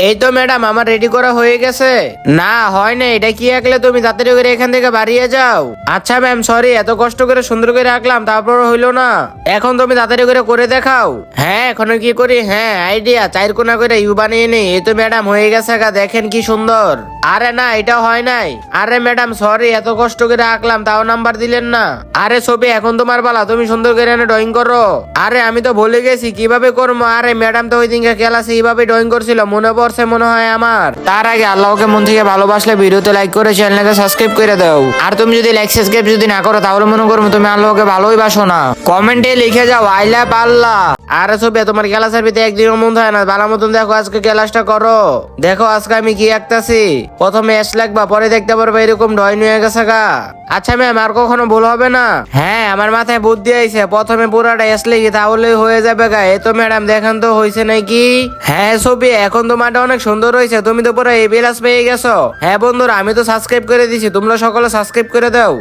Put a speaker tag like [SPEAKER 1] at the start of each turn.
[SPEAKER 1] এই তো ম্যাডাম, আমার রেডি করা হয়ে গেছে। না হয় না, এটা কি আঁকলে তুমি তাড়াতাড়ি করে এখান থেকে বাড়িয়ে যাও। আচ্ছা ম্যাম, সরি, এত কষ্ট করে সুন্দর করে আঁকলাম তারপর হইলো না। এখন তুমি তাড়াতাড়ি করে দেখাও। হ্যাঁ, এখনো কি করি? হ্যাঁ, আইডিয়া, চার কোনা করে ইউ বানিয়ে নেই। এই তো ম্যাডাম হয়ে গেছে গা, দেখেন কি সুন্দর। আরে না, এটা হয় নাই। আরে ম্যাডাম সরি, এত কষ্ট করে আঁকলাম তাও নাম্বার দিলেন না। আরে ছবি, এখন তোমার পালা, তুমি সুন্দর করে এনে ড্রয়িং করো। আরে আমি তো ভুলে গেছি কিভাবে করবো। আরে ম্যাডাম তো ওই দিনকে ক্লাসে এইভাবে ড্রয়িং করছিল, মনে পড়ছে মনে হয় আমার। তার আগে আল্লাহকে মন থেকে ভালোবাসলে ভিডিওতে লাইক করে চ্যানেলকে সাবস্ক্রাইব করে দাও। আর তুমি যদি লাইক সাবস্ক্রাইব যদি না করো তাহলে মনে করবো তুমি আল্লাহকে ভালোই বাসো না। কমেন্টে লিখে যাও আই লাভ আল্লাহ। আরে ছবি, তোমার ক্লাসের ভিতরে একদিনও মন হয় না, ভালো মতন দেখো আজকে ক্লাসটা করো। দেখো আজকে আমি কি আঁকতাছি। প্রথমে এস লাগবা, পরে দেখতে পারবে এরকম ড্রয়িং হয়ে গেছে গা। আচ্ছা ম্যাম, আর কখনো ভুল হবে না? হ্যাঁ, আমার মাথায় বুদ্ধি আইছে, প্রথমে পুরাটা এস লিখি তাহলেই হয়ে যাবে গা। এই তো ম্যাডাম দেখেন তো হয়েছে নাকি। হ্যাঁ ছবি, এখন তোমারটা অনেক সুন্দর হয়েছে, তুমি তো পুরো এই বিলাস পেয়ে গেছো। হ্যাঁ বন্ধুরা, আমি তো সাবস্ক্রাইব করে দিছি, তোমরা সকলে সাবস্ক্রাইব করে দাও।